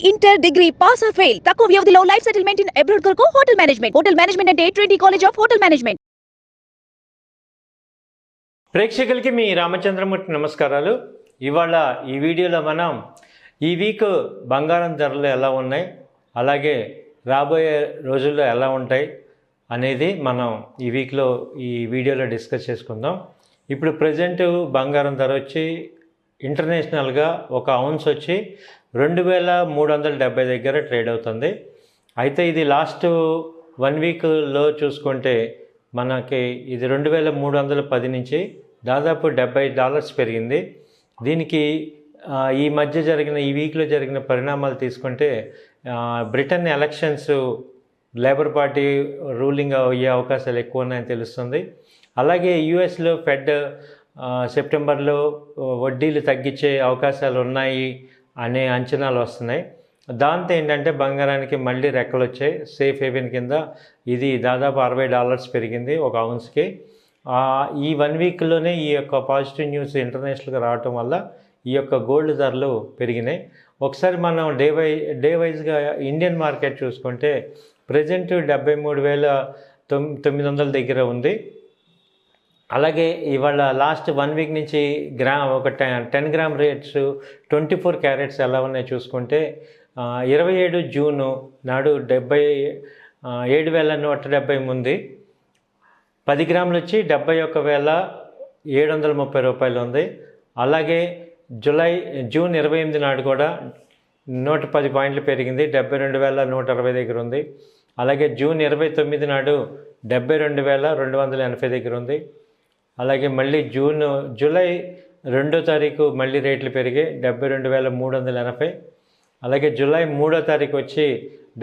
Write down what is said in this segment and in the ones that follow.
Inter degree pass or fail తక్కువ వ్యవధిలో life settlement in abroad కొరకు హోటల్ మేనేజ్మెంట్ అంటే Trinity college of hotel management. ప్రేక్షకులకి మీ రామచంద్రమూర్తి నమస్కారాలు. ఇవాళ ఈ వీడియోలో మనం ఈ వీక్ బంగారం ధరలు ఎలా ఉన్నాయి, అలాగే రాబోయే రోజుల్లో ఎలా ఉంటాయి అనేది మనం ఈ వీక్లో ఈ వీడియోలో డిస్కస్ చేసుకుందాం. ఇప్పుడు ప్రజెంట్ బంగారం ధర వచ్చి ఇంటర్నేషనల్గా ఒక ఔన్స్ వచ్చి 2370 దగ్గర ట్రేడ్ అవుతుంది. అయితే ఇది లాస్ట్ 1 వీక్లో చూసుకుంటే మనకి ఇది 2310 నుంచి దాదాపు $70 పెరిగింది. దీనికి ఈ మధ్య జరిగిన ఈ వీక్లో జరిగిన పరిణామాలు తీసుకుంటే Britain elections labour party ruling అయ్యే అవకాశాలు ఎక్కువ ఉన్నాయని తెలుస్తుంది. అలాగే యుఎస్లో ఫెడ్ సెప్టెంబర్లో వడ్డీలు తగ్గించే అవకాశాలు ఉన్నాయి అనే అంచనాలు వస్తున్నాయి. దాంతో ఏంటంటే బంగారానికి మళ్ళీ రెక్కలు వచ్చాయి. సేఫ్ హేవెన్ కింద ఇది దాదాపు $60 పెరిగింది ఒక ఔన్స్కి. ఈ 1 వీక్లోనే ఈ యొక్క పాజిటివ్ న్యూస్ ఇంటర్నేషనల్గా రావటం వల్ల ఈ యొక్క గోల్డ్ ధరలు పెరిగినాయి. ఒకసారి మనం డే వైజ్గా ఇండియన్ మార్కెట్ చూసుకుంటే ప్రజెంట్ 73,900 దగ్గర ఉంది. అలాగే ఇవాళ లాస్ట్ 1 వీక్ నుంచి ఒక 10 గ్రామ్ రేట్స్ 24 క్యారెట్స్ ఎలా ఉన్నాయో చూసుకుంటే 27 జూను నాడు 77,170 ఉంది. 10 గ్రాములు వచ్చి 71,730 రూపాయలు ఉంది. అలాగే జూన్ 28 నాడు కూడా 110 పాయింట్లు పెరిగింది, 72,160 దగ్గర ఉంది. అలాగే జూన్ 29 నాడు 72,280 దగ్గర ఉంది. అలాగే మళ్ళీ జూలై 2వ తారీఖు మళ్ళీ రేట్లు పెరిగి 72,380. అలాగే జూలై 3వ తారీఖు వచ్చి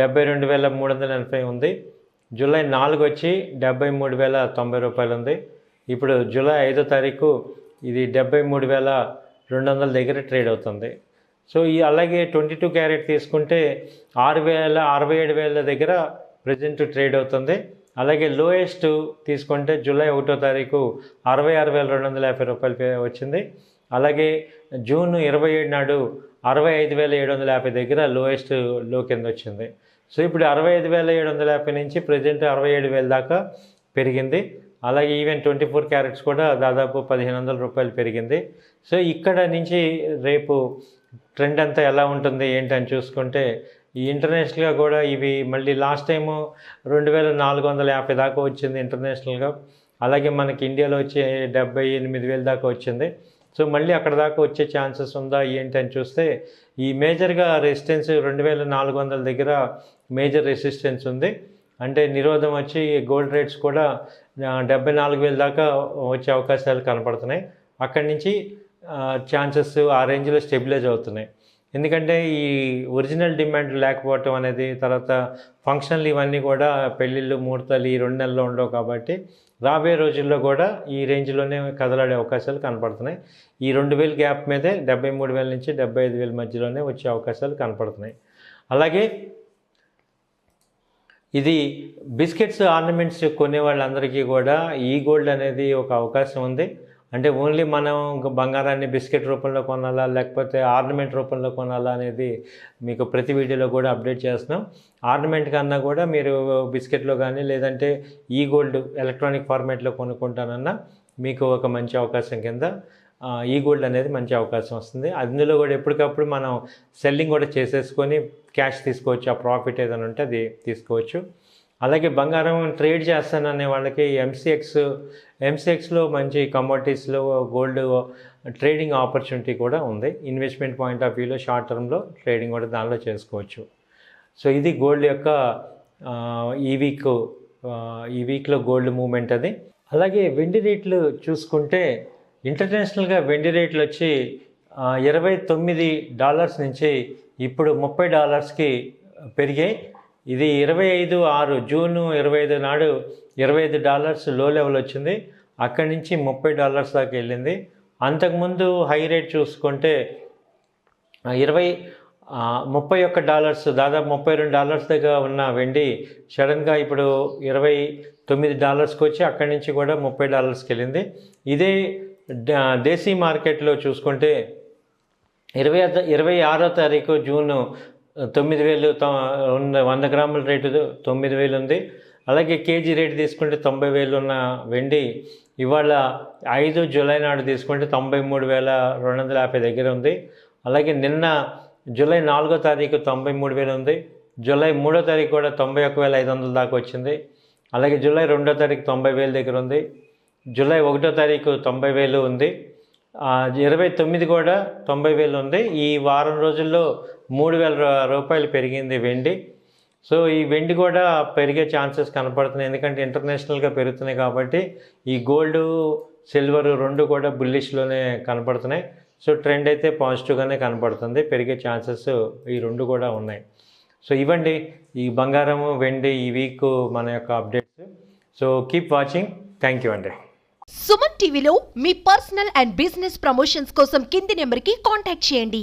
72,380 ఉంది. జూలై 4 వచ్చి 73,090 రూపాయలు ఉంది. ఇప్పుడు జూలై 5వ తారీఖు ఇది 73,200 దగ్గర ట్రేడ్ అవుతుంది. సో అలాగే 22 క్యారెట్ తీసుకుంటే 67,000 దగ్గర ప్రజెంట్ ట్రేడ్ అవుతుంది. అలాగే లోయెస్ట్ తీసుకుంటే జూలై 1వ తారీఖు 66,250 రూపాయలు వచ్చింది. అలాగే జూన్ 27 నాడు 65,750 దగ్గర లోయెస్ట్ లో కింద వచ్చింది. సో ఇప్పుడు 65,750 నుంచి ప్రజెంట్ 67,000 దాకా పెరిగింది. అలాగే ఈవెన్ 24 క్యారెట్స్ కూడా దాదాపు 1,500 రూపాయలు పెరిగింది. సో ఇక్కడ నుంచి రేపు ట్రెండ్ అంతా ఎలా ఉంటుంది ఏంటని చూసుకుంటే ఈ ఇంటర్నేషనల్గా కూడా ఇవి మళ్ళీ లాస్ట్ టైము 2,450 దాకా వచ్చింది ఇంటర్నేషనల్గా. అలాగే మనకి ఇండియాలో వచ్చి 78,000 దాకా వచ్చింది. సో మళ్ళీ అక్కడ దాకా వచ్చే ఛాన్సెస్ ఉందా ఏంటని చూస్తే ఈ మేజర్గా రెసిస్టెన్స్ 2,400 దగ్గర మేజర్ రెసిస్టెన్స్ ఉంది. అంటే నిరోధం వచ్చి గోల్డ్ రేట్స్ కూడా 74,000 దాకా వచ్చే అవకాశాలు కనపడుతున్నాయి. అక్కడి నుంచి ఛాన్సెస్ ఆ రేంజ్లో స్టెబిలైజ్ అవుతున్నాయి. ఎందుకంటే ఈ ఒరిజినల్ డిమాండ్ లేకపోవటం అనేది, తర్వాత ఫంక్షన్లు ఇవన్నీ కూడా పెళ్ళిళ్ళు ముహూర్తాలు ఈ 2 నెలల్లో ఉండవు కాబట్టి రాబోయే రోజుల్లో కూడా ఈ రేంజ్లోనే కదలాడే అవకాశాలు కనపడుతున్నాయి. ఈ 2,000 గ్యాప్ మీదే 73,000 నుంచి 75,000 మధ్యలోనే వచ్చే అవకాశాలు కనపడుతున్నాయి. అలాగే ఇది బిస్కెట్స్ ఆర్నమెంట్స్ కొనే వాళ్ళందరికీ కూడా ఈ గోల్డ్ అనేది ఒక అవకాశం ఉంది. అంటే ఓన్లీ మనం బంగారాన్ని బిస్కెట్ రూపంలో కొనాలా లేకపోతే ఆర్నమెంట్ రూపంలో కొనాలా అనేది మీకు ప్రతి వీడియోలో కూడా అప్డేట్ చేస్తున్నాం. ఆర్నమెంట్ కన్నా కూడా మీరు బిస్కెట్లో కానీ లేదంటే ఈ గోల్డ్ ఎలక్ట్రానిక్ ఫార్మేట్లో కొనుక్కుంటానన్నా మీకు ఒక మంచి అవకాశం కింద ఈ గోల్డ్ అనేది మంచి అవకాశం వస్తుంది. అందులో కూడా ఎప్పటికప్పుడు మనం సెల్లింగ్ కూడా చేసేసుకొని క్యాష్ తీసుకోవచ్చు. ఆ ప్రాఫిట్ ఏదైనా ఉంటే అది తీసుకోవచ్చు. అలాగే బంగారం ట్రేడ్ చేస్తాననే వాళ్ళకి ఎంసీఎక్స్లో మంచి కమోడిటీస్లో గోల్డ్ ట్రేడింగ్ ఆపర్చునిటీ కూడా ఉంది. ఇన్వెస్ట్మెంట్ పాయింట్ ఆఫ్ వ్యూలో షార్ట్ టర్మ్లో ట్రేడింగ్ కూడా దానిలో చేసుకోవచ్చు. సో ఇది గోల్డ్ యొక్క ఈ వీక్లో గోల్డ్ మూవ్మెంట్ అది. అలాగే వెండి రేట్లు చూసుకుంటే ఇంటర్నేషనల్గా వెండి రేట్లు వచ్చి $29 నుంచి ఇప్పుడు $30కి పెరిగాయి. ఇది 25/6 జూను 25 నాడు $25 లో లెవెల్ వచ్చింది. అక్కడి నుంచి $30 దాకా వెళ్ళింది. అంతకుముందు హై రేట్ చూసుకుంటే $31 దాదాపు $32 దగ్గర ఉన్న వెండి సడన్గా ఇప్పుడు $29కి వచ్చి అక్కడి నుంచి కూడా $30కి వెళ్ళింది. ఇదే దేశీ మార్కెట్లో చూసుకుంటే 26వ తారీఖు జూను 9,000 ఉన్న 100 గ్రాముల రేటు 9,000 ఉంది. అలాగే కేజీ రేటు తీసుకుంటే 90,000 ఉన్న వెండి ఇవాళ 5 జూలై నాడు తీసుకుంటే 93,250 దగ్గర ఉంది. అలాగే నిన్న జూలై 4వ తారీఖు 93,000 ఉంది. జూలై 3వ తారీఖు కూడా 91,500 దాకా వచ్చింది. అలాగే జూలై 2వ తారీఖు 90,000 దగ్గర ఉంది. జూలై 1వ తారీఖు 90,000 ఉంది. 29 కూడా 90,000 ఉంది. ఈ వారం రోజుల్లో 3,000 రూపాయలు పెరిగింది వెండి. సో ఈ వెండి కూడా పెరిగే ఛాన్సెస్ కనపడుతున్నాయి, ఎందుకంటే ఇంటర్నేషనల్గా పెరుగుతున్నాయి కాబట్టి ఈ గోల్డ్ సిల్వర్ రెండు కూడా బుల్లిష్లోనే కనపడుతున్నాయి. సో ట్రెండ్ అయితే పాజిటివ్గానే కనపడుతుంది, పెరిగే ఛాన్సెస్ ఈ రెండు కూడా ఉన్నాయి. సో ఇవ్వండి ఈ బంగారము వెండి ఈ వీక్ మన యొక్క updates. So keep watching. Thank you అండి. సుమన్ టీవీలో మీ పర్సనల్ అండ్ బిజినెస్ ప్రమోషన్స్ కోసం కింది నెంబర్కి కాంటాక్ట్ చేయండి.